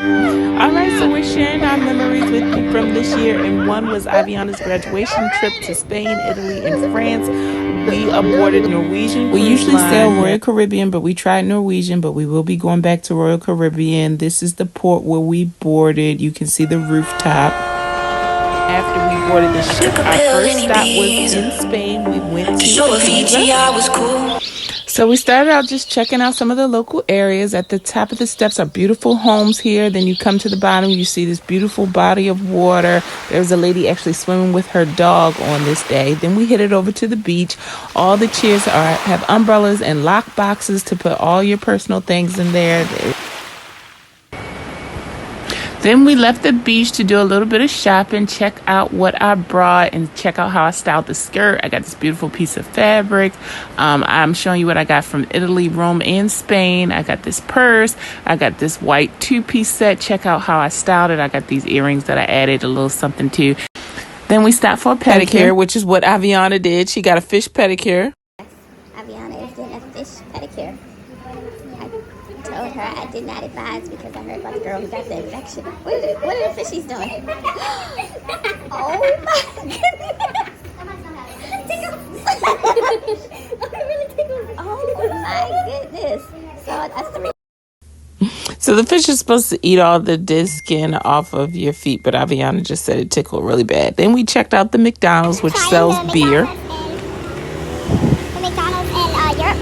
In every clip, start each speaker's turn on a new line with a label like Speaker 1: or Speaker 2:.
Speaker 1: All right, so we're sharing our memories with you from this year, and one was Aviana's graduation trip to Spain, Italy, and France. We aborted Norwegian
Speaker 2: We
Speaker 1: Cruise
Speaker 2: usually sail
Speaker 1: Line.
Speaker 2: Royal Caribbean, but we tried Norwegian, but we will be going back to Royal Caribbean. This is the port where we boarded. You can see the rooftop.
Speaker 1: After we boarded the ship, our first stop was in Spain. We went to Ibiza. So we started out just checking out some of the local areas. At the top of the steps are beautiful homes here. Then you come to the bottom, you see this beautiful body of water. There's a lady actually swimming with her dog on this day. Then we headed over to the beach. All the chairs have umbrellas and lock boxes to put all your personal things in there. Then we left the beach to do a little bit of shopping, check out what I brought, and check out how I styled the skirt. I got this beautiful piece of fabric. I'm showing you what I got from Italy, Rome, and Spain. I got this purse. I got this white two-piece set. Check out how I styled it. I got these earrings that I added a little something to. Then we stopped for a pedicure, which is what Aviana did. She got a fish pedicure.
Speaker 3: Aviana is getting a fish pedicure. I told her I did not advise because I heard about the girl who got the infection. What are the fishies doing? Oh my goodness! Oh my goodness! So that's three.
Speaker 2: So the fish is supposed to eat all the dead skin off of your feet, but Aviana just said it tickled really bad. Then we checked out the McDonald's, which sells beer.
Speaker 3: The McDonald's in Europe.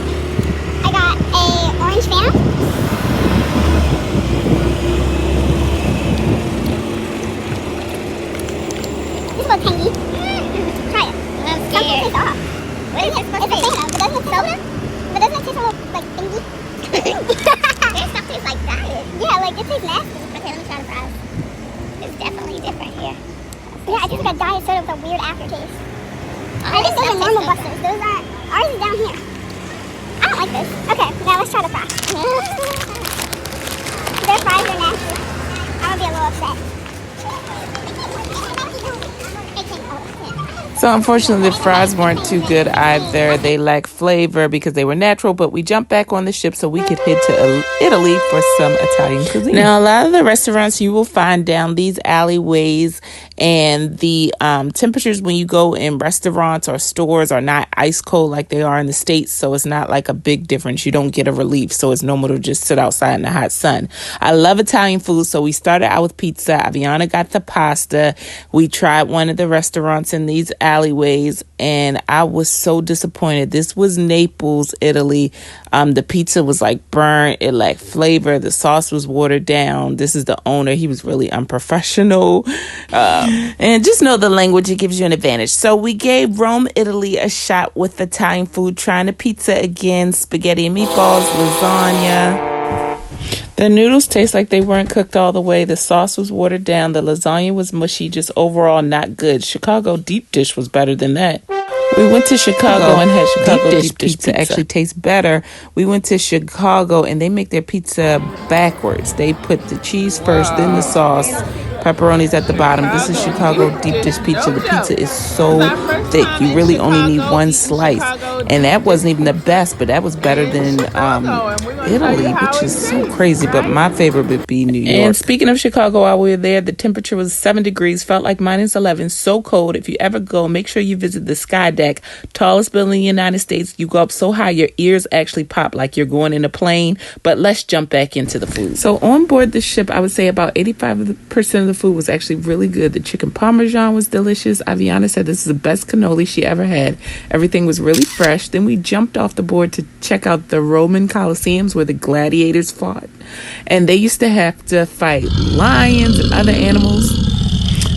Speaker 3: I got a orange Fanta. This is a little tangy. Try it. Something tastes off. What is it supposed to taste? But doesn't it soda? But doesn't it taste a little like stinky? Their stuff tastes like diet. Yeah, like it tastes nasty. Okay, let me try the fries. It's definitely different here. Yeah, I just got diet soda with a weird aftertaste. I think those are normal Busters. Those are ours is down here. I don't like this. Okay, now let's try the fries. Their fries are nasty. I'm gonna be a little upset.
Speaker 2: So unfortunately, the fries weren't too good either. They lacked flavor because they were natural, but we jumped back on the ship so we could head to Italy for some Italian cuisine. Now, a lot of the restaurants you will find down these alleyways, and the temperatures when you go in restaurants or stores are not ice cold like they are in the States, so it's not like a big difference. You don't get a relief, so it's normal to just sit outside in the hot sun. I love Italian food, so we started out with pizza. Aviana got the pasta. We tried one of the restaurants in these alleyways, and I was so disappointed. This was Naples, Italy. The pizza was like burnt. It lacked flavor. The sauce was watered down. This is the owner. He was really unprofessional. And just know the language. It gives you an advantage. So we gave Rome, Italy a shot with Italian food, trying the pizza again, spaghetti and meatballs, lasagna. The noodles taste like they weren't cooked all the way. The sauce was watered down. The lasagna was mushy, just overall not good. Chicago deep dish was better than that. We went to Chicago and had Chicago deep dish pizza. Actually tastes better. We went to Chicago and they make their pizza backwards. They put the cheese first, then the sauce. Pepperoni's at the bottom. This is Chicago deep dish pizza. The pizza is so thick. You really only need one slice. And that wasn't even the best, but that was better than Italy, which is so crazy. But my favorite would be New York. And speaking of Chicago, while we were there, the temperature was 7 degrees, felt like -11, so cold. If you ever go, make sure you visit the Sky Deck, tallest building in the United States. You go up so high, your ears actually pop like you're going in a plane. But let's jump back into the food. So on board the ship, I would say about 85% of the food was actually really good. The chicken parmesan was delicious. Aviana said this is the best cannoli she ever had. Everything was really fresh. Then we jumped off the board to check out the Roman Colosseums where the gladiators fought. And they used to have to fight lions and other animals.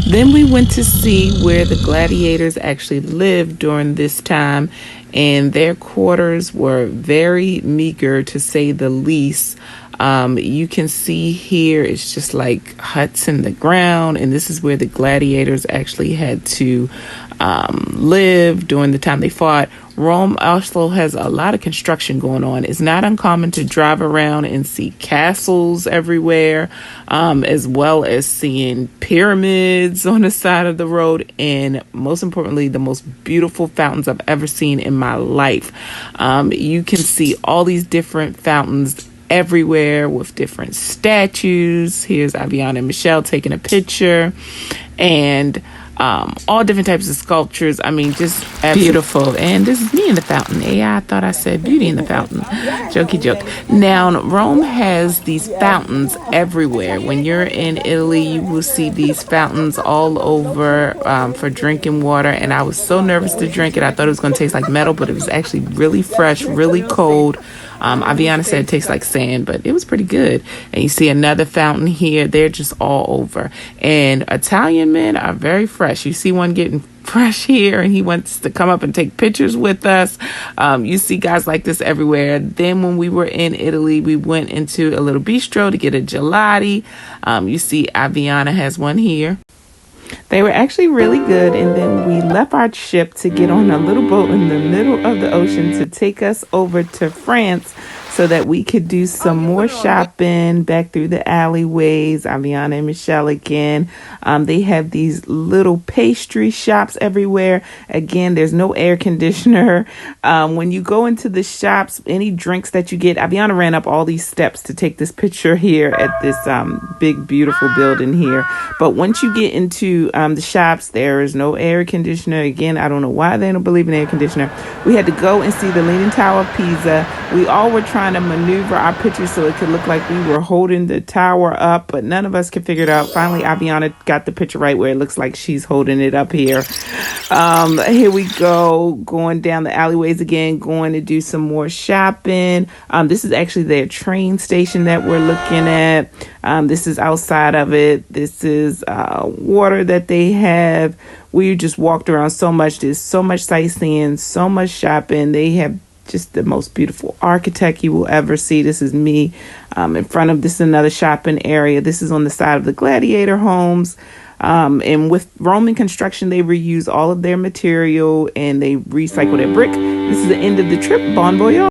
Speaker 2: Then we went to see where the gladiators actually lived during this time, and their quarters were very meager, to say the least. You can see here, it's just like huts in the ground, and this is where the gladiators actually had to live during the time they fought. Rome also has a lot of construction going on. It's not uncommon to drive around and see castles everywhere, as well as seeing pyramids on the side of the road, and most importantly, the most beautiful fountains I've ever seen in my life. You can see all these different fountains everywhere with different statues. Here's Aviana and Michelle taking a picture, and all different types of sculptures. I mean, just beautiful. And this is me in the fountain. I thought I said Beauty in the Fountain. Jokey joke. Now, Rome has these fountains everywhere. When you're in Italy, you will see these fountains all over for drinking water. And I was so nervous to drink it. I thought it was going to taste like metal, but it was actually really fresh, really cold. Aviana said it tastes like sand, but it was pretty good. And you see another fountain here. They're just all over. And Italian men are very fresh. You see one getting fresh here, and he wants to come up and take pictures with us. You see guys like this everywhere. Then when we were in Italy, we went into a little bistro to get a gelati. You see Aviana has one here. They were actually really good, and then we left our ship to get on a little boat in the middle of the ocean to take us over to France so that we could do some more shopping back through the alleyways. Aviana and Michelle again. They have these little pastry shops everywhere. Again, there's no air conditioner. When you go into the shops, any drinks that you get, Aviana ran up all these steps to take this picture here at this big, beautiful building here. But once you get into the shops, there is no air conditioner. Again, I don't know why they don't believe in air conditioner. We had to go and see the Leaning Tower of Pisa. We all were trying to maneuver our pictures so it could look like we were holding the tower up, but none of us could figure it out. Finally, Aviana got the picture right where it looks like she's holding it up here. Here we go, going down the alleyways again, going to do some more shopping. This is actually their train station that we're looking at. This is outside of it. This is water that they have. We just walked around so much. There's so much sightseeing, so much shopping. They have just the most beautiful architect you will ever see. This is me in front of this is another shopping area. This is on the side of the Gladiator homes. And with Roman construction, they reuse all of their material and they recycle their brick. This is the end of the trip. Bon voyage.